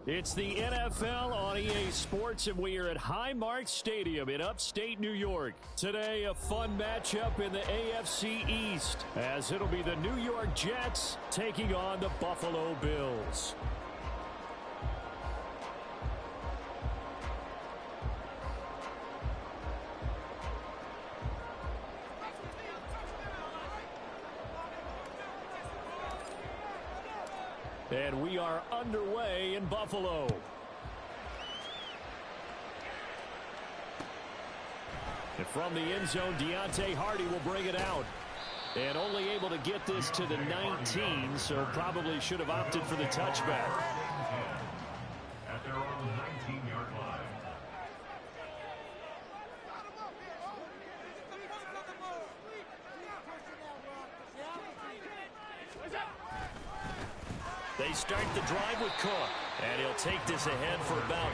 It's the NFL on EA Sports, and we are at Highmark Stadium in upstate New York. Today, a fun matchup in the AFC East, as it'll be the New York Jets taking on the Buffalo Bills. And we are underway in Buffalo. And from the end zone, Deontay Hardy will bring it out. And only able to get this to the 19, so probably should have opted for the touchback. At their own 19-yard line. They start the drive with Cook, and he'll take this ahead for about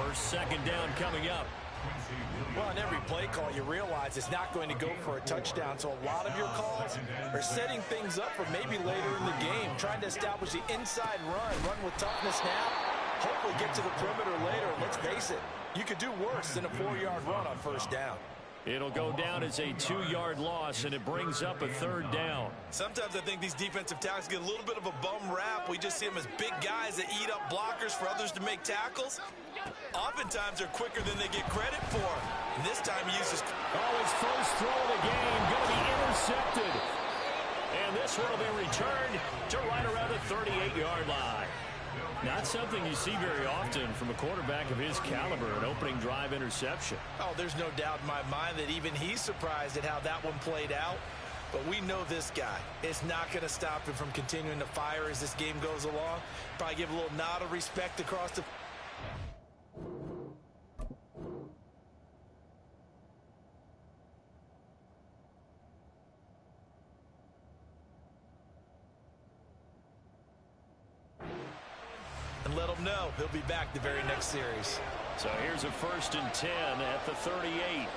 4. Second down coming up. Well, on every play call, you realize it's not going to go for a touchdown, so a lot of your calls are setting things up for maybe later in the game, trying to establish the inside run with toughness now, hopefully get to the perimeter later. Let's face it, you could do worse than a 4-yard run on first down. It'll go down as a 2-yard loss, and it brings up a 3rd down. Sometimes I think these defensive tackles get a little bit of a bum rap. We just see them as big guys that eat up blockers for others to make tackles. Oftentimes they're quicker than they get credit for. And this time he uses... Oh, his first throw of the game going to be intercepted. And this one will be returned to right around the 38-yard line. Not something you see very often from a quarterback of his caliber, an opening drive interception. Oh, there's no doubt in my mind that even he's surprised at how that one played out. But we know this guy. It's not going to stop him from continuing to fire as this game goes along. Probably give a little nod of respect across the... and let him know he'll be back the very next series. So here's a 1st and 10 at the 38.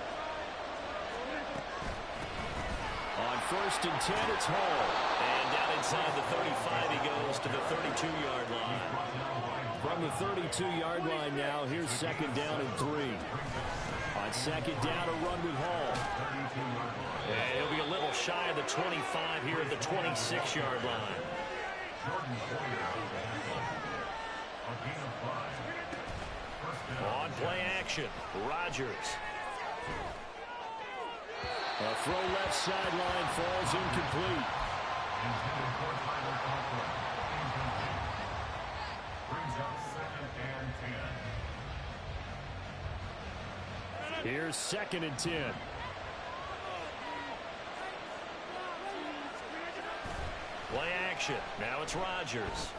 On 1st and 10, it's Hall. And down inside the 35, he goes to the 32-yard line. From the 32-yard line now, here's 2nd down and 3. On 2nd down, a run with Hall. And he'll be a little shy of the 25 here at the 26-yard line. On play action, Rodgers. A throw left sideline falls incomplete. Here's 2nd and 10. Play action. Now it's Rodgers.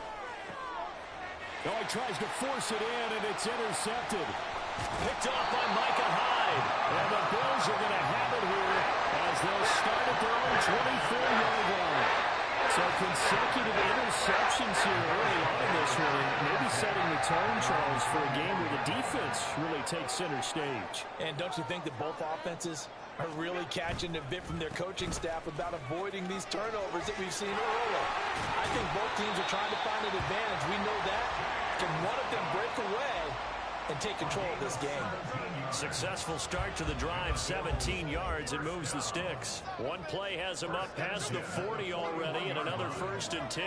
Oh, he tries to force it in, and it's intercepted. Picked off by Micah Hyde. And the Bills are going to have it here as they'll start at their own 24-yard line. So consecutive interceptions here early on in this one, maybe setting the tone, Charles, for a game where the defense really takes center stage. And don't you think that both offenses are really catching a bit from their coaching staff about avoiding these turnovers that we've seen early? I think both teams are trying to find an advantage. We know that. Can one of them break away and take control of this game? Successful start to the drive, 17 yards, and moves the sticks. One play has him up past the 40 already, and another 1st and 10.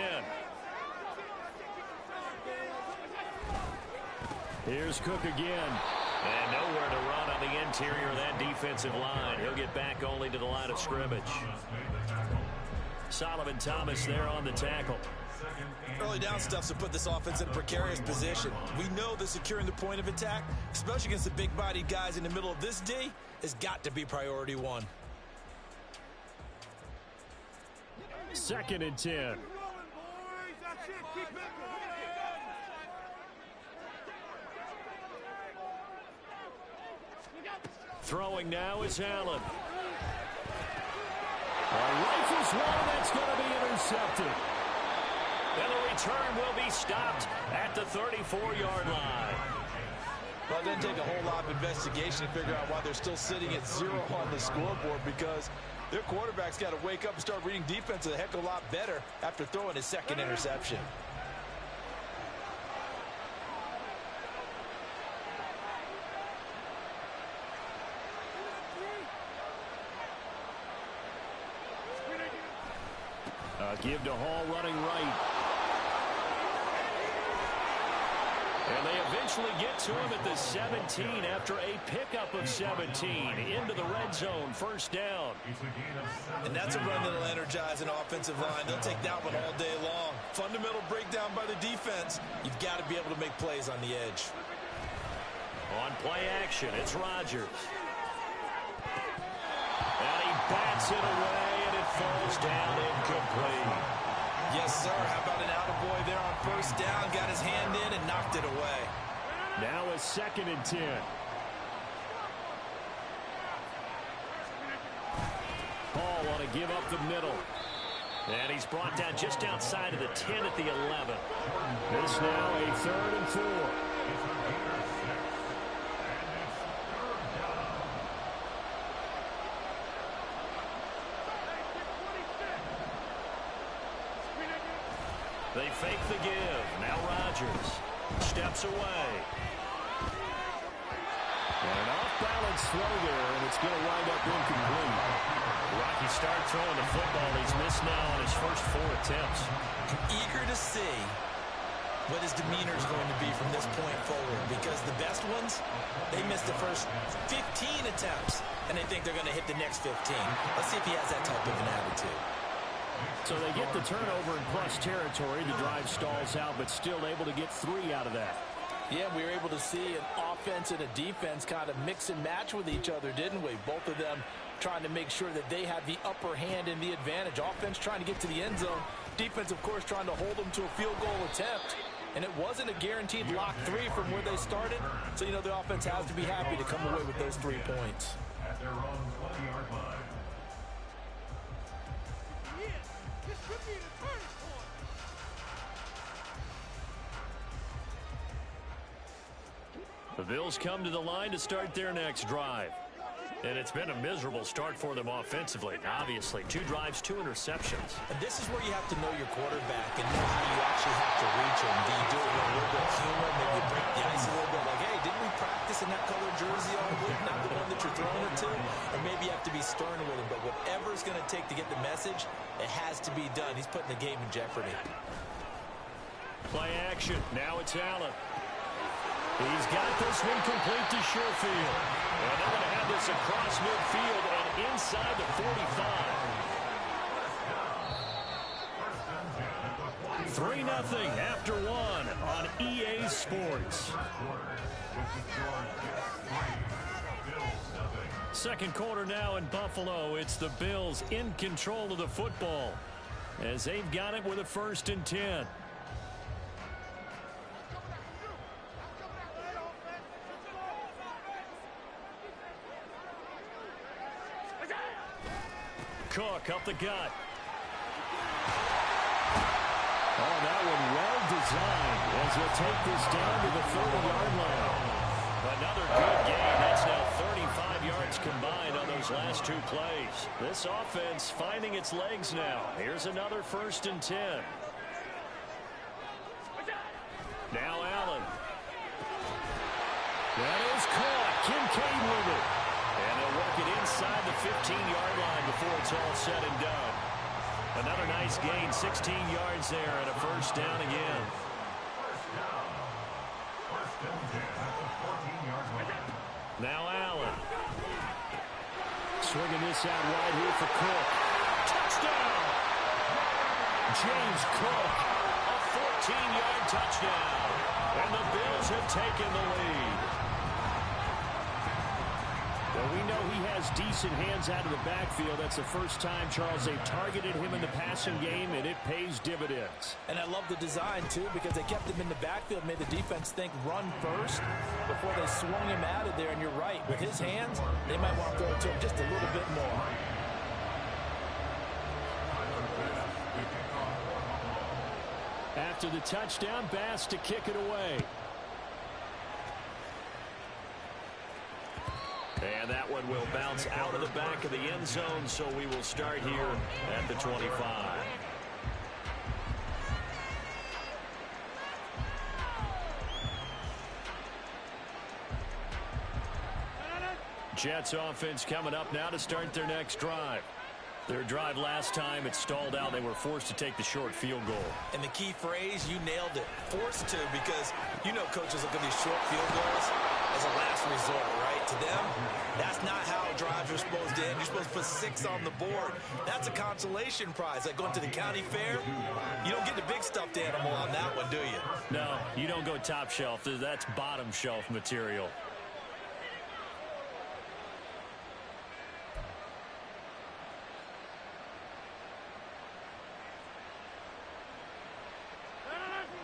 Here's Cook again. And nowhere to run on the interior of that defensive line. He'll get back only to the line of scrimmage. Solomon Thomas there on the tackle. Early down stuff to put this offense in a precarious position. We know that securing the point of attack, especially against the big-bodied guys in the middle of this D, has got to be priority 1. 2nd and 10. Throwing now is Allen. Rifles one that's going to be intercepted. And the return will be stopped at the 34-yard line. Well, it doesn't take a whole lot of investigation to figure out why they're still sitting at 0 on the scoreboard, because their quarterback's got to wake up and start reading defense a heck of a lot better after throwing his 2nd interception. A give to Hall running right. And they eventually get to him at the 17 after a pickup of 17 into the red zone, first down. And that's a run that'll energize an offensive line. They'll take that one all day long. Fundamental breakdown by the defense. You've got to be able to make plays on the edge. On play action, it's Rodgers. And he bats it away, and it falls down incomplete. Yes, sir. How about an attaboy there on first down? Got his hand in and knocked it away. Now a 2nd and 10. Hall want to give up the middle. And he's brought down just outside of the 10 at the 11. This now a 3rd and 4. They fake the give. Now Rodgers steps away. And an off-balance throw there, and it's going to wind up incomplete. Rocky start throwing the football. He's missed now on his first 4 attempts. Eager to see what his demeanor is going to be from this point forward, because the best ones, they missed the first 15 attempts, and they think they're going to hit the next 15. Let's see if he has that type of an attitude. So they get the turnover in plus territory. The drive stalls out, but still able to get 3 out of that. Yeah, we were able to see an offense and a defense kind of mix and match with each other, didn't we? Both of them trying to make sure that they had the upper hand and the advantage. Offense trying to get to the end zone. Defense, of course, trying to hold them to a field goal attempt. And it wasn't a guaranteed lock 3 from where they started. So, you know, the offense has to be happy to come away with those 3 points. At their own 20-yard line. The Bills come to the line to start their next drive. And it's been a miserable start for them offensively. Obviously, 2 drives, 2 interceptions. And this is where you have to know your quarterback and know how you actually have to reach him. Do you do it with a little bit of humor? Maybe you break the ice a little bit like, hey, didn't we practice in that color jersey all week? Not the one that you're throwing it to? Or maybe you have to be stern with him. But whatever it's going to take to get the message, it has to be done. He's putting the game in jeopardy. Play action. Now it's Allen. He's got this one complete to Sherfield. And they're going to have this across midfield and inside the 45. 3-0 after 1 on EA Sports. Second quarter now in Buffalo. It's the Bills in control of the football as they've got it with a 1st and 10. Cook up the gut. Oh, that one well designed as he'll take this down to the 30-yard line. Another good game. That's now 35 yards combined on those last 2 plays. This offense finding its legs now. Here's another 1st and 10. Now Allen. That is caught. Kincaid with it. And they'll work it inside the 15-yard line before it's all said and done. Another nice gain, 16 yards there, and a 1st down again. Now Allen. Swinging this out wide here for Cook. Touchdown! James Cook, a 14-yard touchdown. And the Bills have taken the lead. Well, we know he has decent hands out of the backfield. That's the first time, Charles, they've targeted him in the passing game, and it pays dividends. And I love the design, too, because they kept him in the backfield, made the defense think run first before they swung him out of there. And you're right, with his hands, they might want to throw it to him just a little bit more. After the touchdown, Bass to kick it away. And that one will bounce out of the back of the end zone, so we will start here at the 25. Jets offense coming up now to start their next drive. Their drive last time, it stalled out. They were forced to take the short field goal. And the key phrase, you nailed it. Forced to, because you know coaches look at these short field goals as a last resort, right? To them, that's not how drives are supposed to end. You're supposed to put 6 on the board. That's a consolation prize. Like going to the county fair, you don't get the big stuffed animal on that one, do you? No, you don't go top shelf. That's bottom shelf material.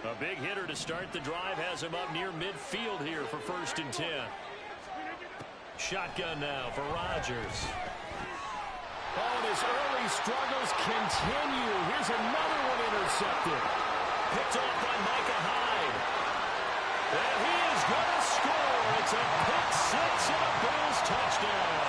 A big hitter to start the drive has him up near midfield here for 1st and 10. Shotgun now for Rodgers. Oh, and his early struggles continue. Here's another one intercepted. Picked off by Micah Hyde. And he is going to score. It's a pick 6 and a Bills touchdown.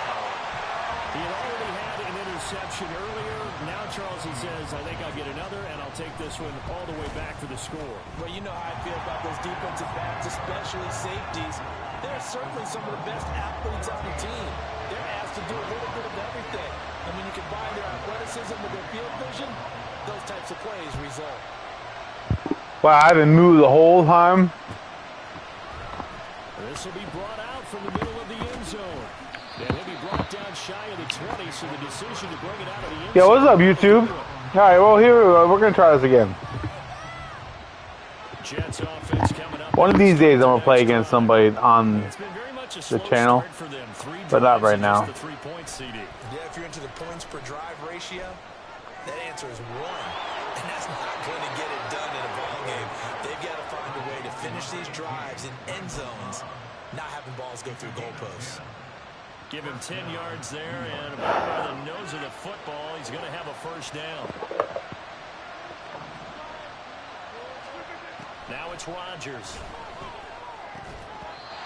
He had already had an interception earlier. Now Charleston says, I think I'll get another, and I'll take this one all the way back for the score. Well, you know how I feel about those defensive backs, especially safeties. They're certainly some of the best athletes on the team. They're asked to do a little bit of everything. And when you combine their athleticism with their field vision, those types of plays result. Wow, I haven't moved the whole time. This will be brought out from the middle of the end zone. And he'll be brought down shy of the 20, so the decision to bring it out of the end zone. Yeah, what's up, YouTube? All right, well, here we're going to try this again. Jets offense coming up. One of these days, I'm going to play against somebody on the channel, but not right now. Yeah, if you're into the points per drive ratio, that answer is 1. And that's not going to get it done in a ball game. They've got to find a way to finish these drives in end zones, not having balls go through goalposts. Give him 10 yards there, and about by the nose of the football, he's going to have a 1st down. Now it's Rodgers.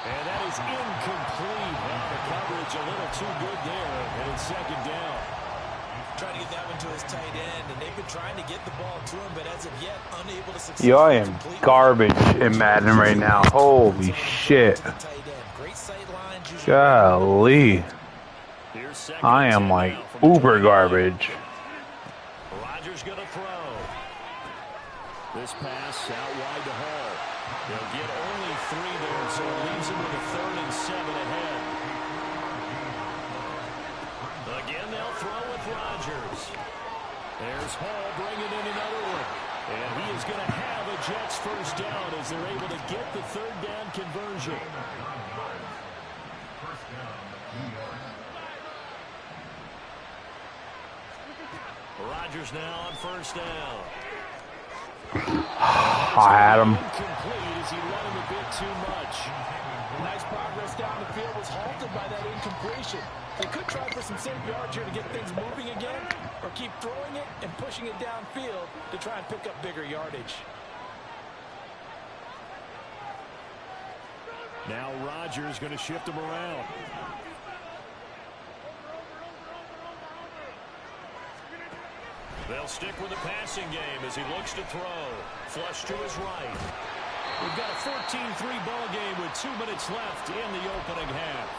And that is incomplete. Well, the coverage a little too good there, and it's 2nd down. Trying to get that one to his tight end, and they've been trying to get the ball to him, but as of yet, unable to succeed. Yo, I am garbage in Madden right now. Holy shit. Golly. I am like uber garbage. Rodgers going to throw. This pass out wide to Hall. They'll get only 3 there, so it leaves him with a 3rd and 7 ahead. Again, they'll throw with Rodgers. There's Hall bringing in another one. And he is going to have a Jets 1st down as they're able to get the 3rd down conversion. Rodgers now on 1st down. I had him. Incomplete as he let him a bit too much. Nice progress down the field was halted by that incompletion. They could try for some safe yards here to get things moving again, or keep throwing it and pushing it downfield to try and pick up bigger yardage. Now Rodgers going to shift him around. They'll stick with the passing game as he looks to throw. Flush to his right. We've got a 14-3 ball game with 2 minutes left in the opening half.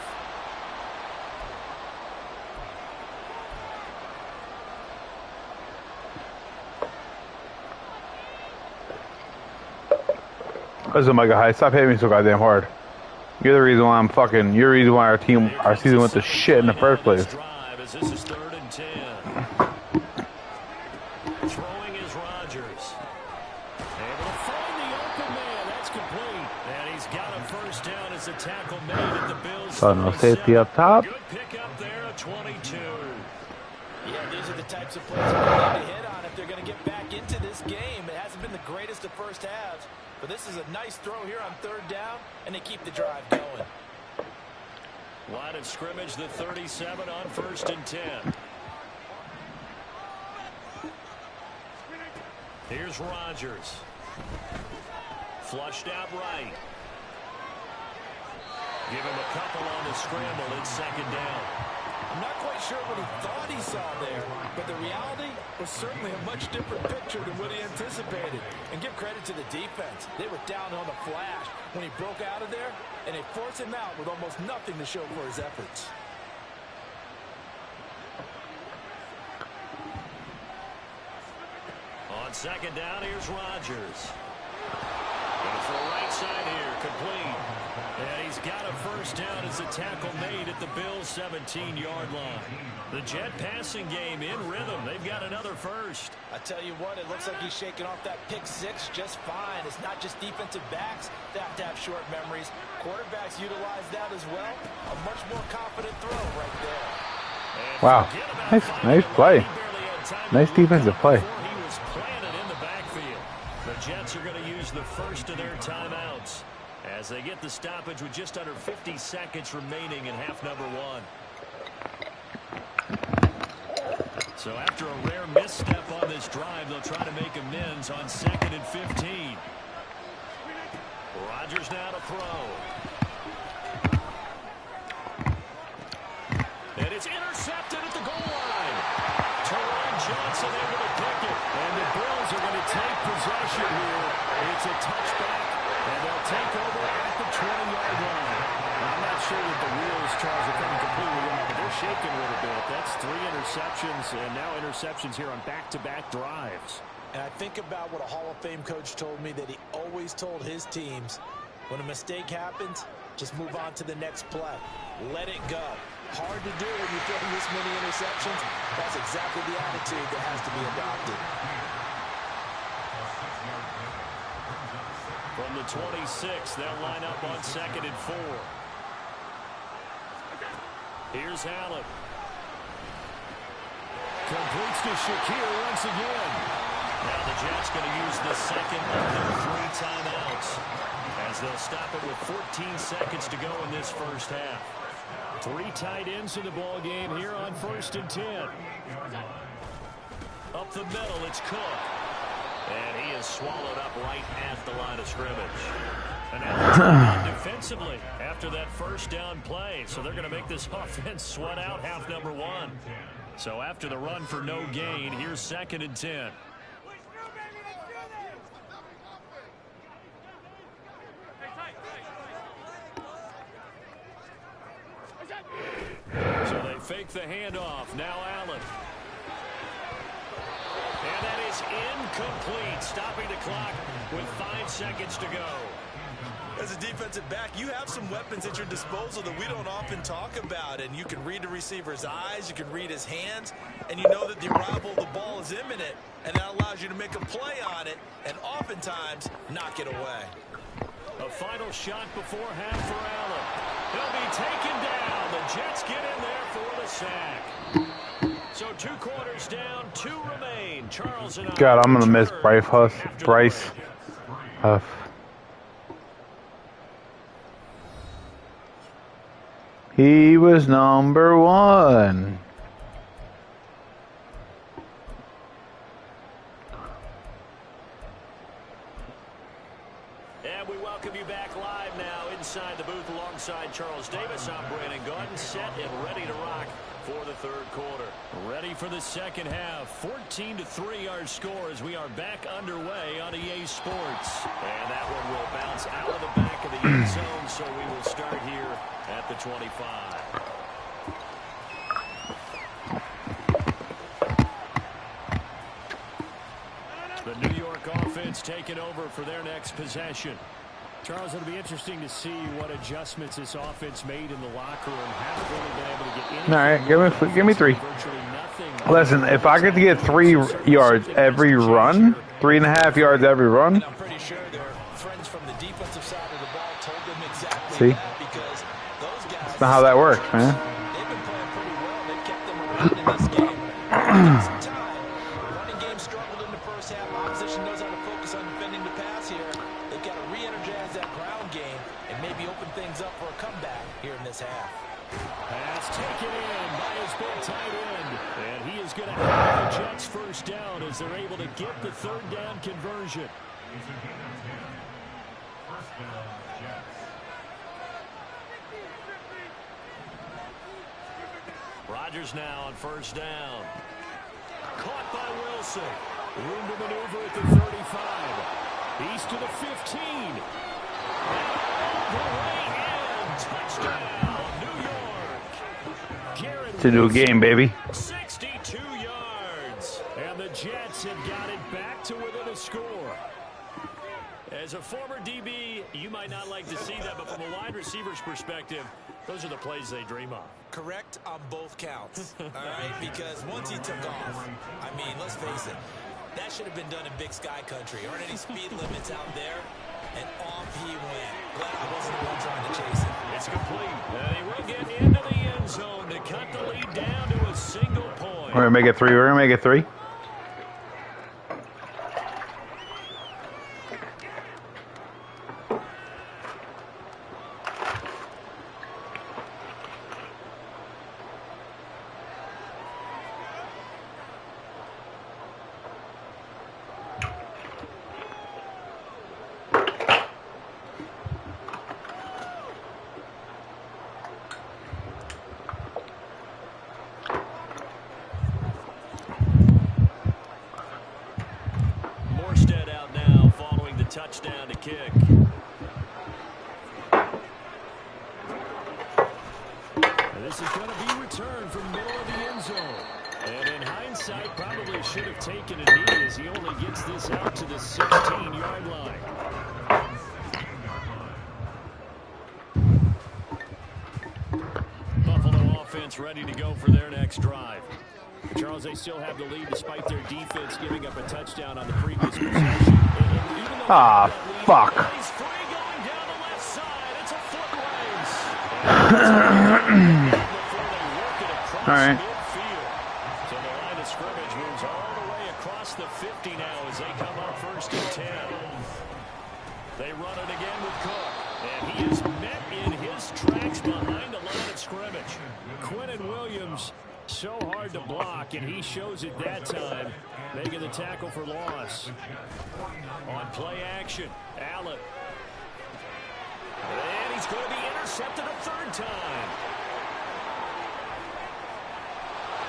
Listen, Micah Hyde, stop hitting me so goddamn hard. You're the reason why I'm fucking. You're the reason why our season went to shit in the first place. This is 3rd and 10. Throwing is Rodgers. Able to find the open man. That's complete. And he's got a 1st down as the tackle made at the Bills. So no safety up top. Good pick up there at 22. Yeah, these are the types of plays they're going to hit on if they're going to get back into this game. It hasn't been the greatest of first halves, but this is a nice throw here on 3rd down, and they keep the drive going. Line of scrimmage, the 37 on 1st and 10. Here's Rodgers. Flushed out right. Give him a couple on the scramble. It's 2nd down. I'm not quite sure what he thought he saw there, but the reality was certainly a much different picture than what he anticipated. And give credit to the defense. They were down on the flash when he broke out of there, and they forced him out with almost nothing to show for his efforts. second down, here's Rodgers. Going for the right side here, complete. And he's got a first down as the tackle made at the Bills' 17-yard line. The Jet passing game in rhythm. They've got another first. I tell you what, it looks like he's shaking off that pick six just fine. It's not just defensive backs that have to have short memories. Quarterbacks utilize that as well. A much more confident throw right there. Wow. Nice play. Nice defensive play. He was planted in the backfield. The Jets are going to use the first of their timeouts as they get the stoppage with just under 50 seconds remaining in half number one. So after a rare misstep on this drive, they'll try to make amends on 2nd and 15. Rodgers now to throw. And it's intercepted at the goal line. Terron Johnson able to pick it. And the Bills are going to take possession here. It's a touchback, and they'll take over at the 20-yard line. I'm not sure that the wheels, Charles, are coming completely off, but they're shaking a little bit. That's 3 interceptions, and now interceptions here on back-to-back drives. And I think about what a Hall of Fame coach told me, that he always told his teams, when a mistake happens, just move on to the next play. Let it go. Hard to do when you throw this many interceptions. That's exactly the attitude that has to be adopted. From the 26, they'll line up on 2nd and 4. Here's Allen. Completes to Shakir once again. Now the Jets going to use the second of their 3 timeouts as they'll stop it with 14 seconds to go in this first half. 3 tight ends in the ball game here on 1st and 10. Up the middle, it's Cook. And he is swallowed up right at the line of scrimmage. And now defensively after that first down play. So they're going to make this offense sweat out half number one. So after the run for no gain, here's 2nd and 10. So they fake the handoff. Now Allen. And that is incomplete, stopping the clock with 5 seconds to go. As a defensive back, you have some weapons at your disposal that we don't often talk about. And you can read the receiver's eyes, you can read his hands, and you know that the arrival of the ball is imminent, and that allows you to make a play on it and oftentimes knock it away. A final shot before half for Allen. He'll be taken down. The Jets get in there for the sack. So 2 quarters down, 2 remain. Charles and God, I'm gonna miss Bryce Huff. He was number 1. And we welcome you back live now inside the booth alongside Charles Davis. I'm Brandon Gordon, set and ready to rock for the 3rd quarter. Ready for the second half. 14-3 our score as we are back underway on EA Sports. And that one will bounce out of the back of the end zone, so we will start here at the 25. The New York offense taking over for their next possession. Charles, it'll be interesting to see what adjustments this offense made in the locker room. Haven't really been able to get in. All right, give me 3. Listen, if I get to get 3 yards every run, 3.5 yards every run. I'm pretty sure their friends from the defensive side of the ball told them exactly See? that, because those guys, That's not how that works, man. they've been playing pretty well. They've kept them around in this game. Some time. Running game struggled in the first half. Opposition knows how to focus on defending the pass here. They've got to re-energize that ground game and maybe open things up for a comeback here in this half. Pass taken in by his big tight end. And he is going to have the Jets first down as they're able to get the 3rd down conversion. Rodgers now on 1st down. Caught by Wilson. Room to maneuver at the 35. He's to the 15. And all the way in. Touchdown, New York. Garrett It's a new game, baby. 62 yards. And the Jets have got it back to within the score. As a former DB, you might not like to see that, but from a wide receiver's perspective, those are the plays they dream of. Correct on both counts, all right? Because once he took off, I mean, let's face it, that should have been done in Big Sky Country. Aren't any speed limits out there? And off he went. Glad I wasn't the one trying to chase it. It's complete. They will get into the end zone to cut the lead down to a single point. We're going to make it 3. We're going to make it 3. Touchdown to kick. This is going to be returned from the middle of the end zone. And in hindsight, probably should have taken a knee as he only gets this out to the 16-yard line. Buffalo offense ready to go for their next drive. Charles, they still have the lead despite their defense giving up a touchdown on the previous possession. Ah, fuck. He's free going down the left side. It's a foot race. All right. Midfield. So the line of scrimmage moves all the way across the 50 now as they come up 1st and 10. They run it again with Cook. And he is met in his tracks behind the line of scrimmage. Quinnen Williams, so hard to block, and he shows it that time, making the tackle for loss. On play action, Allen. And he's going to be intercepted a 3rd time.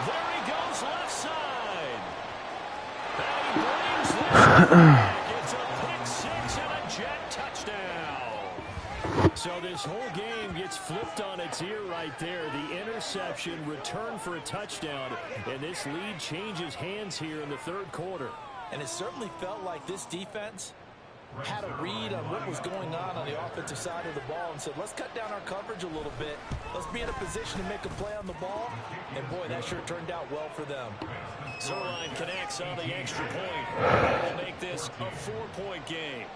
There he goes left side. And he brings this back. It's a pick 6 and a jet touchdown. So this whole game gets flipped on its ear right there. The interception, return for a touchdown, and this lead changes hands here in the 3rd quarter. And it certainly felt like this defense had a read on what was going on the offensive side of the ball and said, let's cut down our coverage a little bit. Let's be in a position to make a play on the ball. And, boy, that sure turned out well for them. Zerline connects on the extra point. That will make this a 4-point game.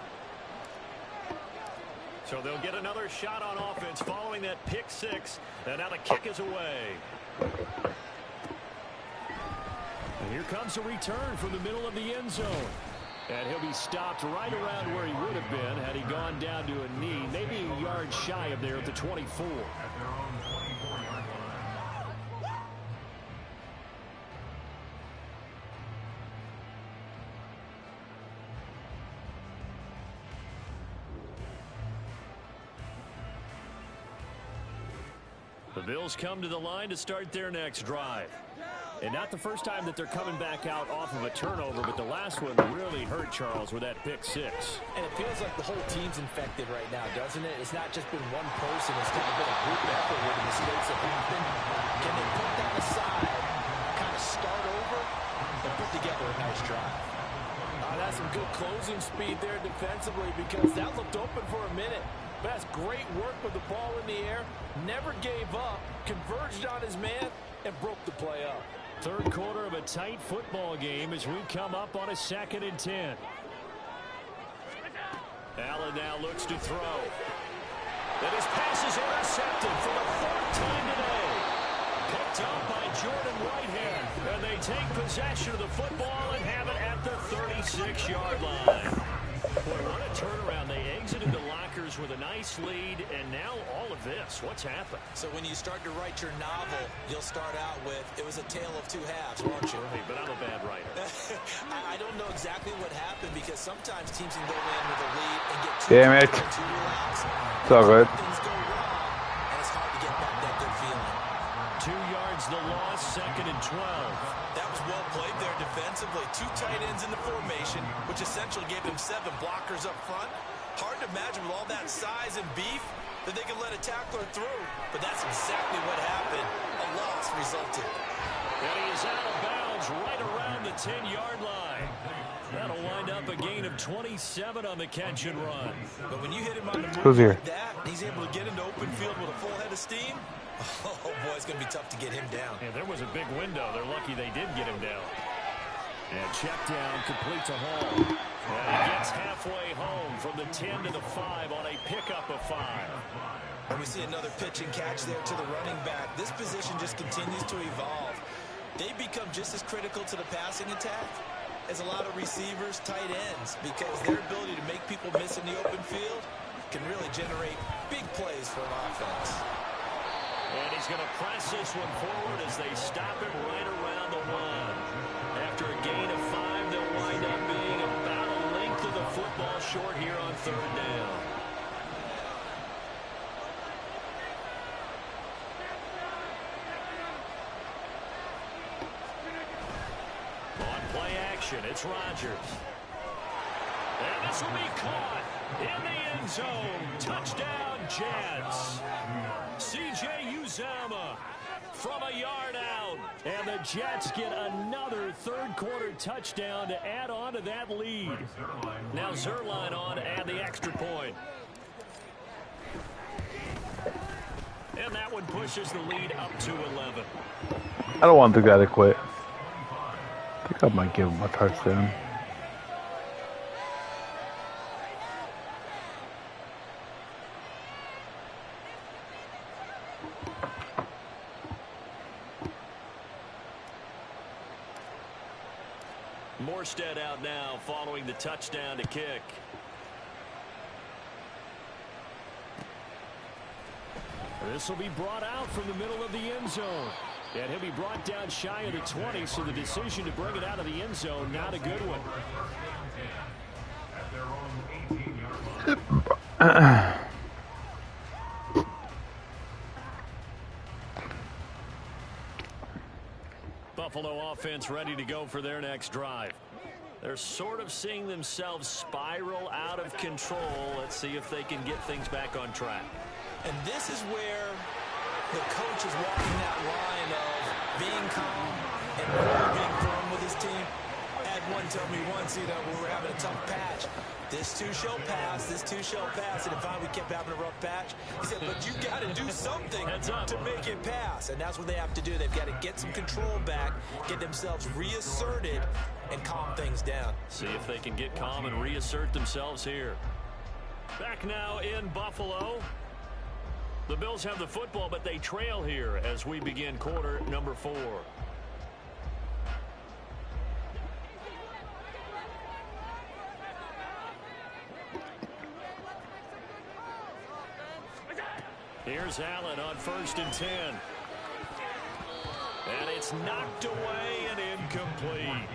So they'll get another shot on offense following that pick 6. And now the kick is away. And here comes a return from the middle of the end zone. And he'll be stopped right around where he would have been had he gone down to a knee, maybe a yard shy of there at the 24. The Bills come to the line to start their next drive. And not the first time that they're coming back out off of a turnover, but the last one really hurt Charles with that pick 6. And it feels like the whole team's infected right now, doesn't it? It's not just been one person. It's kind of been a group effort where the mistakes have happened. Can they put that aside, kind of start over, and put together a nice drive? That's some good closing speed there defensively because that looked open for a minute. But that's great work with the ball in the air. Never gave up, converged on his man, and broke the play up. 3rd quarter of a tight football game as we come up on a 2nd and 10. Allen now looks to throw. And his pass is intercepted for the 4th time today. Picked up by Jordan Whitehead. And they take possession of the football and have it at the 36-yard line. Boy, what a turnaround. They exited the lockers with a nice lead, and now all of this. What's happened? So when you start to write your novel, you'll start out with, it was a tale of 2 halves, won't you? Right, but I'm a bad writer. I don't know exactly what happened because sometimes teams can go in with a lead and get Damn it. too relaxed. It's all good. Things go wrong, and it's hard to get back that good feeling. 2 yards the loss, 2nd and 12. That was well played there defensively. 2 tight ends in the formation, which essentially gave them 7 blockers up front. Hard to imagine with all that size and beef that they could let a tackler through. But that's exactly what happened. A loss resulted. And he is out of bounds right around the 10-yard line. That'll wind up a gain of 27 on the catch and run. But when you hit him on the Who's move here? like that, he's able to get into open field with a full head of steam. Oh, boy, it's going to be tough to get him down. Yeah, there was a big window. They're lucky they did get him down. And check down complete to Hall. And he gets halfway home from the 10 to the 5 on a pickup of 5. And we see another pitch and catch there to the running back. This position just continues to evolve. They become just as critical to the passing attack as a lot of receivers, tight ends, because their ability to make people miss in the open field can really generate big plays for an offense. And he's going to press this one forward as they stop him right around the 1. After a gain of 5, they'll wind up being about a length of the football short here on 3rd down. On play action, it's Rodgers. And this will be caught in the end zone. Touchdown, Jets. C.J. Uzomah from a yard out. And the Jets get another third-quarter touchdown to add on to that lead. Now Zerline on to add the extra point. And that one pushes the lead up to 11. I don't want the guy to quit. I think I might give him a touchdown. Morstead out now following the touchdown to kick. This will be brought out from the middle of the end zone. And he'll be brought down shy of the 20, so the decision to bring it out of the end zone, not a good one. Buffalo offense ready to go for their next drive. They're sort of seeing themselves spiral out of control. Let's see if they can get things back on track. And this is where the coach is walking that line of being calm and really being firm with his team. I had one tell me once, when we were having a tough patch, this too shall pass, this too shall pass. And finally we kept having a rough patch. He said, but you got to do something to make it pass. And that's what they have to do. They've got to get some control back, get themselves reasserted, and calm things down. See if they can get calm and reassert themselves here. Back now in Buffalo. The Bills have the football, but they trail here as we begin quarter number 4. Here's Allen on 1st and 10. And it's knocked away and incomplete.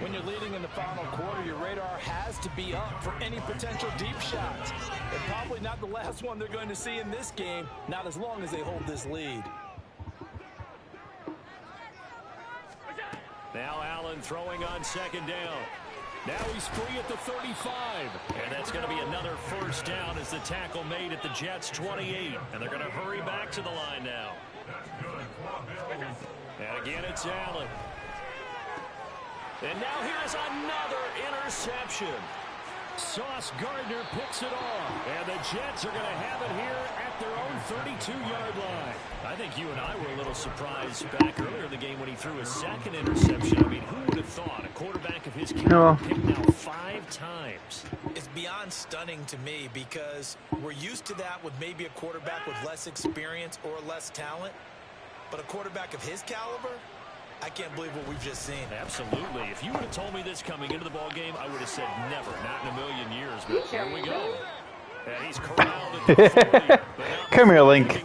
When you're leading in the final quarter, your radar has to be up for any potential deep shots. And probably not the last one they're going to see in this game, not as long as they hold this lead. Now Allen throwing on 2nd down. Now he's free at the 35. And that's going to be another 1st down as the tackle made at the Jets' 28. And they're going to hurry back to the line now. And again, it's Allen. And now here's another interception. Sauce Gardner picks it off. And the Jets are going to have it here at their own 32-yard line. I think you and I were a little surprised back earlier in the game when he threw his 2nd interception. I mean, who would have thought a quarterback of his caliber picked now 5 times? It's beyond stunning to me because we're used to that with maybe a quarterback with less experience or less talent. But a quarterback of his caliber, I can't believe what we've just seen. Absolutely. If you would have told me this coming into the ball game, I would have said never, not in a million years. But here we go. And he's corralled at the 40. Come here, Link.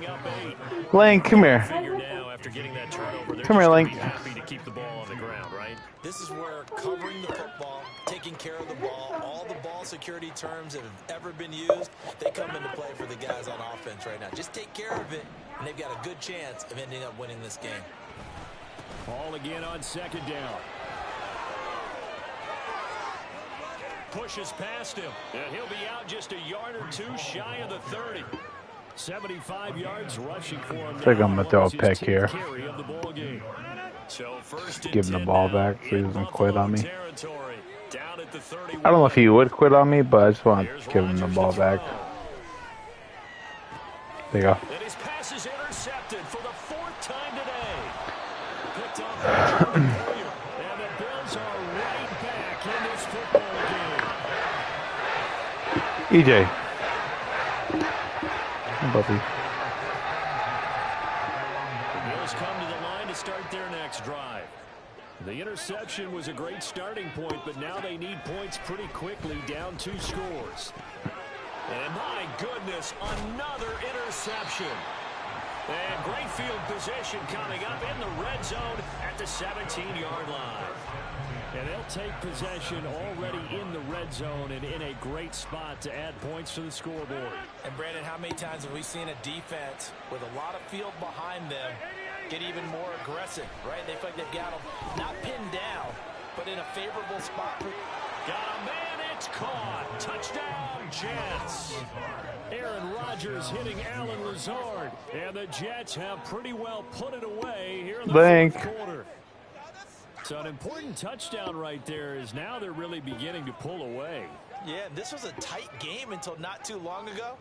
Link, come here. Now, after getting that turnover, Come here, Link. Happy to keep the ball on the ground, right? This is where covering the football, taking care of the ball, all the ball security terms that have ever been used, they come into play for the guys on offense right now. Just take care of it, and they've got a good chance of ending up winning this game. Ball again on 2nd down. Pushes past him, and he'll be out just a yard or 2 shy of the 30. 75 yards rushing for him. I think I'm going to throw a pick here. So first Give him the ball back so he doesn't quit on me. Territory. Down at the 31. I don't know if he would quit on me, but I just want Here's to give him the Rodgers ball to back. throw. There you go. And his pass is intercepted for the 4th time today. Picked off by Jordan Poyer. And the Bills are right back in this football game. EJ. Hey, Buffy. The Bills come to the line to start their next drive. The interception was a great starting point, but now they need points pretty quickly, down 2 scores. And my goodness, another interception. And great field position coming up in the red zone at the 17-yard line. And they'll take possession already in the red zone and in a great spot to add points to the scoreboard. And Brandon, how many times have we seen a defense with a lot of field behind them get even more aggressive, right? They feel like they've got them not pinned down, but in a favorable spot. Got a man, it's caught. Touchdown, Jets. Aaron Rodgers hitting Allen Lazard. And the Jets have pretty well put it away here in the fourth quarter. So an important touchdown right there is now they're really beginning to pull away. Yeah, this was a tight game until not too long ago.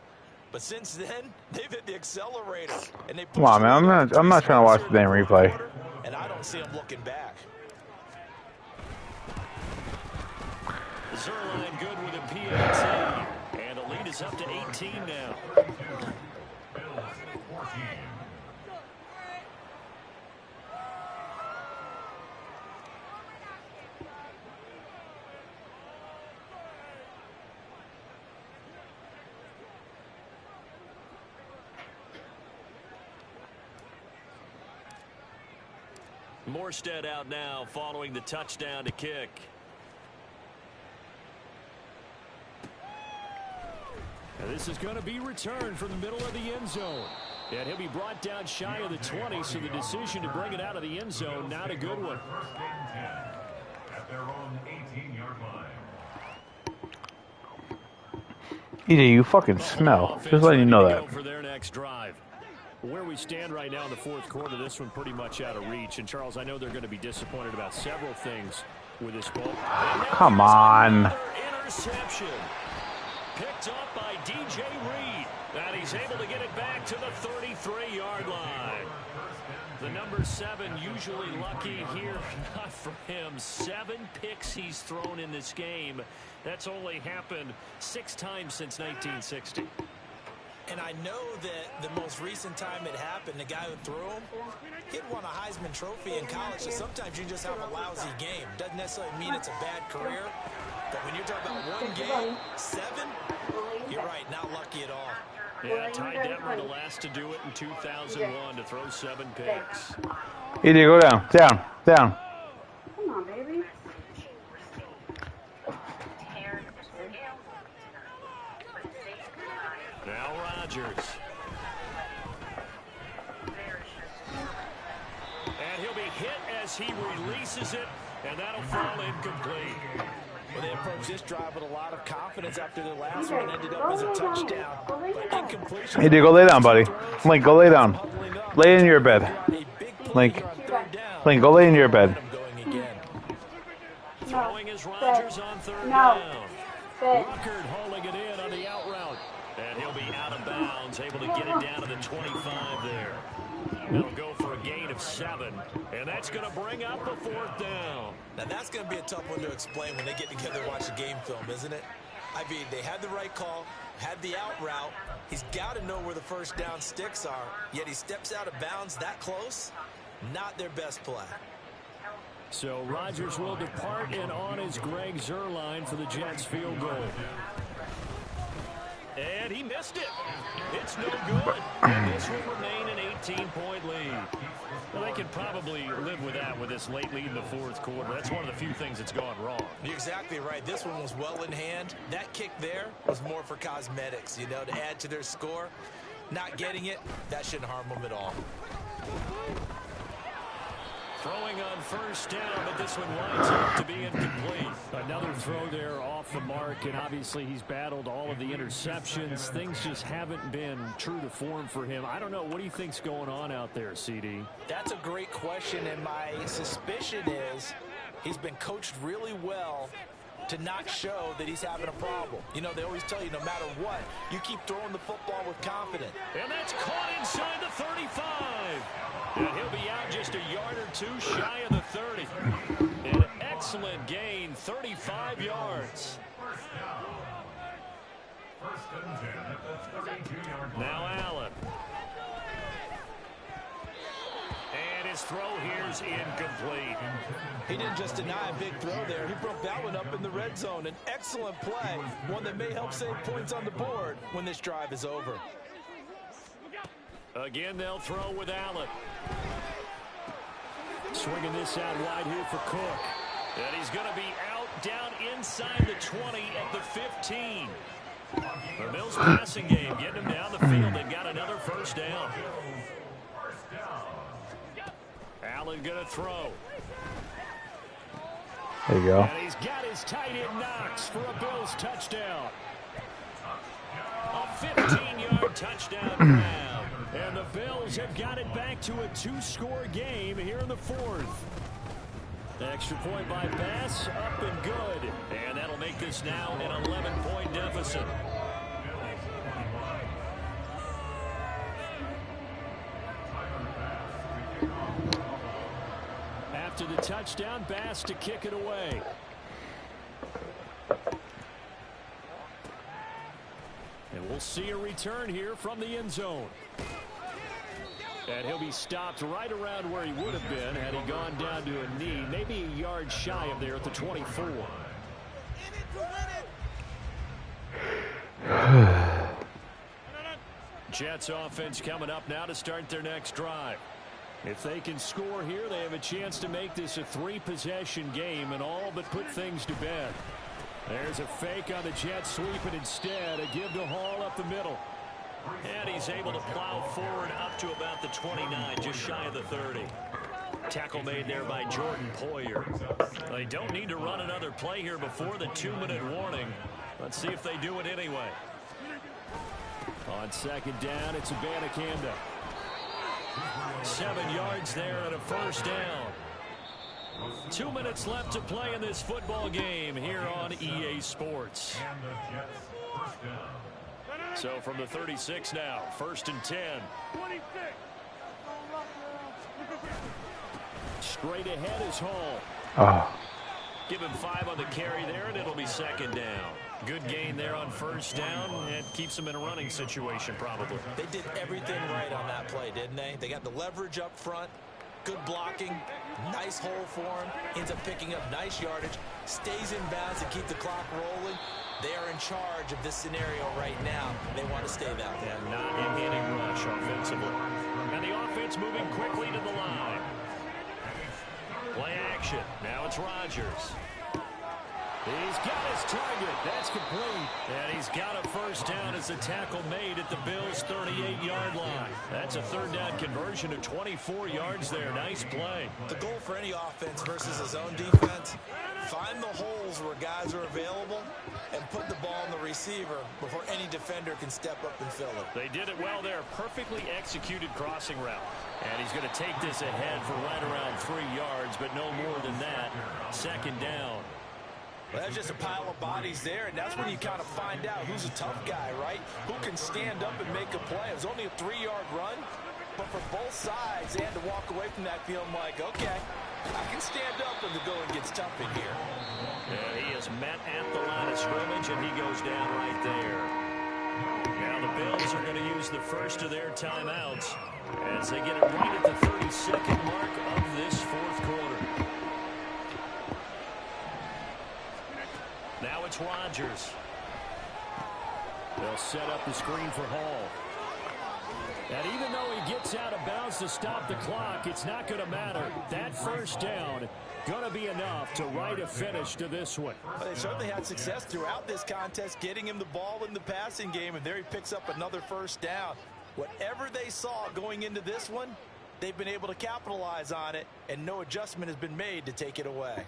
But since then, they've hit the accelerator. And they Come on, man. I'm not trying to watch the damn replay. And I don't see them looking back. Zerline good with a PAT. And the lead is up to 18 now. Morstead out now following the touchdown to kick. And this is going to be returned from the middle of the end zone. And he'll be brought down shy of the 20, so the decision to bring it out of the end zone, not a good one. First and 10 at their own 18-yard line. EJ, you fucking smell. Just letting you know that. For their next drive. Where we stand right now in the fourth quarter, this one pretty much out of reach. And, Charles, I know they're going to be disappointed about several things with this ball. Come on. Interception. Picked up by DJ Reed. And he's able to get it back to the 33-yard line. The number 7 usually lucky here. Not for him. 7 picks he's thrown in this game. That's only happened 6 times since 1960. And I know that the most recent time it happened, the guy who threw him, he'd won a Heisman Trophy in college. So sometimes you just have a lousy game. Doesn't necessarily mean it's a bad career. But when you're talking about one game, 7, you're right, not lucky at all. Yeah, Ty Detmer, the last to do it in 2001, to throw 7 picks. EJ, go down. Down. Down. Come on, baby. Now Rodgers. And he'll be hit as he releases it, and that'll fall incomplete. Well, they approached this drive with a lot of confidence after the last one. Ended up as a touchdown. But incompletion. EJ, go lay down, buddy. Link, go lay down. Lay in your bed. Link. Link, go lay in your bed. Throwing is Rodgers on third down. Ruckert hauling it in on the out route. And he'll be out of bounds, able to get it down to the 25 there. That'll go for a gain of 7. And that's going to bring up a 4th down. Now, that's going to be a tough one to explain when they get together and watch the game film, isn't it? I mean, they had the right call, had the out route. He's got to know where the first down sticks are, yet he steps out of bounds that close. Not their best play. So Rodgers will depart, and on is Greg Zerline for the Jets field goal. And he missed it. It's no good. And this will remain an 18-point lead. Well, they can probably live with that with this late lead in the fourth quarter. That's one of the few things that's gone wrong. You're exactly right. This one was well in hand. That kick there was more for cosmetics, you know, to add to their score. Not getting it, that shouldn't harm them at all. Throwing on first down, but this one winds up to be incomplete. Another throw there off the mark, and obviously he's battled all of the interceptions. Things just haven't been true to form for him. I don't know. What do you think's going on out there, CD? That's a great question, and my suspicion is he's been coached really well to not show that he's having a problem. You know, they always tell you no matter what, you keep throwing the football with confidence. And that's caught inside the 35. And he'll be out just a yard or two shy of the 30. An excellent gain, 35 yards. Now Allen. And his throw here's incomplete. He didn't just deny a big throw there. He broke that one up in the red zone. An excellent play, one that may help save points on the board when this drive is over. Again, they'll throw with Allen. Swinging this out wide here for Cook. And he's going to be out down inside the 20 at the 15. The Bills passing game getting him down the field. They've got another first down. Allen going to throw. There you go. And he's got his tight end Knox for a Bills touchdown. A 15-yard touchdown grab. And the Bills have got it back to a 2-score game here in the fourth. Extra point by Bass, up and good. And that'll make this now an 11-point deficit. After the touchdown, Bass to kick it away. And we'll see a return here from the end zone. And he'll be stopped right around where he would have been had he gone down to a knee, maybe a yard shy of there at the 24. Jets offense coming up now to start their next drive. If they can score here, they have a chance to make this a 3-possession game and all but put things to bed. There's a fake on the Jets, sweeping instead. A give to Hall up the middle. And he's able to plow forward up to about the 29, just shy of the 30. Tackle made there by Jordan Poyer. They don't need to run another play here before the 2-minute warning. Let's see if they do it anyway. On second down, it's Abanikanda. 7 yards there and a first down. 2 minutes left to play in this football game here on EA Sports. So from the 36 now, 1st and 10. Straight ahead is Hall. Give him 5 on the carry there, and it'll be second down. Good gain there on first down, and keeps them in a running situation probably. They did everything right on that play, didn't they? They got the leverage up front, good blocking, nice hole for him, ends up picking up nice yardage, stays in bounds to keep the clock rolling. They are in charge of this scenario right now. They want to stay that way. And not a hitting rush offensively. And the offense moving quickly to the line. Play action. Now it's Rodgers. He's got his target. That's complete. And he's got a first down as the tackle made at the Bills' 38-yard line. That's a third down conversion of 24 yards there. Nice play. The goal for any offense versus his own defense, find the holes where guys are available and put the ball on the receiver before any defender can step up and fill it. They did it well there. Perfectly executed crossing route. And he's going to take this ahead for right around 3 yards, but no more than that. Second down. Well, that's just a pile of bodies there, and that's when you kind of find out who's a tough guy, right? Who can stand up and make a play. It was only a 3-yard run, but for both sides, they had to walk away from that feeling like, okay, I can stand up when the going gets tough in here. And he is met at the line of scrimmage, and he goes down right there. Now the Bills are going to use the first of their timeouts as they get it right at the 32nd mark of this fourth quarter. Now it's Rodgers. They'll set up the screen for Hall. And even though he gets out of bounds to stop the clock, it's not going to matter. That first down going to be enough to write a finish to this one. Well, they certainly had success throughout this contest, getting him the ball in the passing game, and there he picks up another first down. Whatever they saw going into this one, they've been able to capitalize on it, and no adjustment has been made to take it away.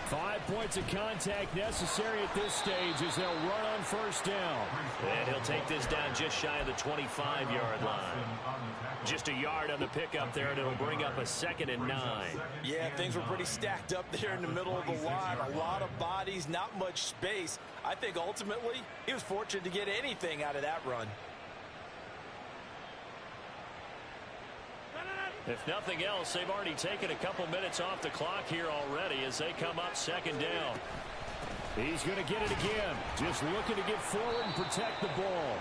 5-point offensive contact necessary at this stage as they'll run on first down. And he'll take this down just shy of the 25-yard line. Just a yard on the pickup there, and it'll bring up a 2nd and 9. Yeah, things were pretty stacked up there in the middle of the line. A lot of bodies, not much space. I think ultimately he was fortunate to get anything out of that run. If nothing else, they've already taken a couple minutes off the clock here already as they come up 2nd down. He's going to get it again. Just looking to get forward and protect the ball.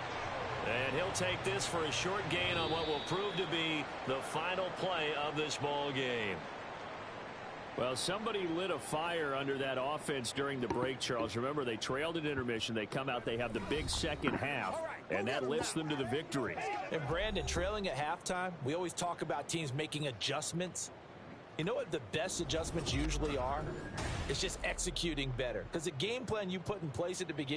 And he'll take this for a short gain on what will prove to be the final play of this ball game. Well, somebody lit a fire under that offense during the break, Charles. Remember, they trailed at intermission. They come out, they have the big second half, and that lifts them to the victory. And Brandon, trailing at halftime, we always talk about teams making adjustments. You know what the best adjustments usually are? It's just executing better. Because the game plan you put in place at the beginning